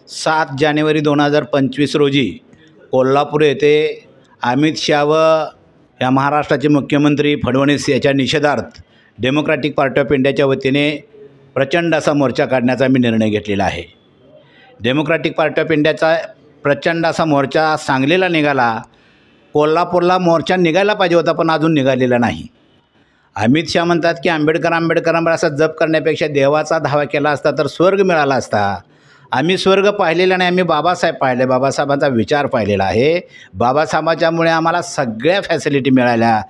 7 जानेवारी 2025 रोजी कोल्हापूर येथे अमित शाह व या महाराष्ट्राचे मुख्यमंत्री फडणवीस याच्या निषेधार्थ डेमोक्रॅटिक पार्टी ऑफ इंडियाच्या वतीने प्रचंड असा मोर्चा काढण्याचा मी निर्णय घेतलेला आहे। डेमोक्रॅटिक पार्टी ऑफ इंडियाचा प्रचंड असा मोर्चा सांगलीला निघाला। कोल्हापूरला मोर्चा निघायला पाहिजे होता, पण अजून निघालेला नाही। अमित शाह म्हणतात की आंबेडकर असा जप करण्यापेक्षा देवाचा धावा केला असता तर स्वर्ग मिळाला असता। आम्ही स्वर्ग पाहिलेला नाही, आम्ही बाबासाहेब पाहिले, बाबासाहेबांचा विचार पाहिलेला आहे। बाबासाहेबांच्यामुळे आम्हाला सगळ्या फॅसिलिटी मिळाल्या।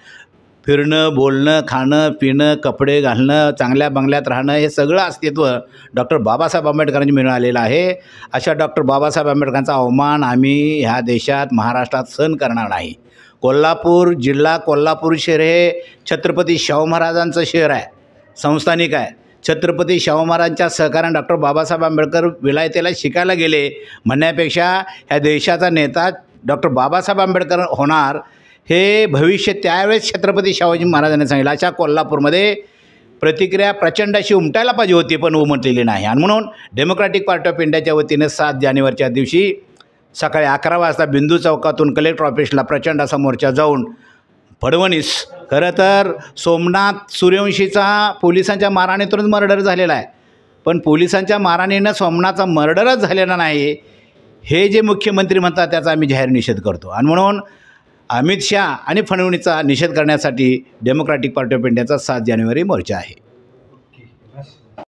फिरणं, बोलणं, खाणं, पिणं, कपडे घालणं, चांगल्या बंगल्यात राहणं, हे सगळं अस्तित्व डॉक्टर बाबासाहेब आंबेडकरांनी मिळालेलं आहे। अशा डॉक्टर बाबासाहेब आंबेडकरांचा अवमान आम्ही ह्या देशात महाराष्ट्रात सहन करणार नाही। कोल्हापूर जिल्हा, कोल्हापूर शहर हे छत्रपती शाहू महाराजांचं शहर आहे, संस्थानिक आहे। छत्रपती शाहू महाराजांच्या सहकार्याने डॉक्टर बाबासाहेब आंबेडकर विलायतेला शिकायला गेले म्हणण्यापेक्षा ह्या देशाचा नेता डॉक्टर बाबासाहेब आंबेडकर होणार हे भविष्य त्यावेळेस छत्रपती शाहूजी महाराजांनी सांगितलं। अशा कोल्हापूरमध्ये प्रतिक्रिया प्रचंड अशी उमटायला पाहिजे होती, पण उमटलेली नाही। आणि म्हणून डेमोक्रॅटिक पार्टी ऑफ इंडियाच्या वतीने 7 जानेवारीच्या दिवशी सकाळी 11 वाजता बिंदू चौकातून कलेक्टर ऑफिसला प्रचंड असा मोर्चा जाऊन फडणवीस, खरं तर सोमनाथ सूर्यवंशीचा पोलिसांच्या मारहाणीतूनच मर्डर झालेला आहे, पण पोलिसांच्या मारहाणीनं सोमनाथचा मर्डरच झालेला नाही हे जे मुख्यमंत्री म्हणतात त्याचा आम्ही जाहीर निषेध करतो। आणि म्हणून अमित शाह आणि फडणवीसचा निषेध करण्यासाठी डेमोक्रॅटिक पार्टी ऑफ इंडियाचा 7 जानेवारी मोर्चा आहे।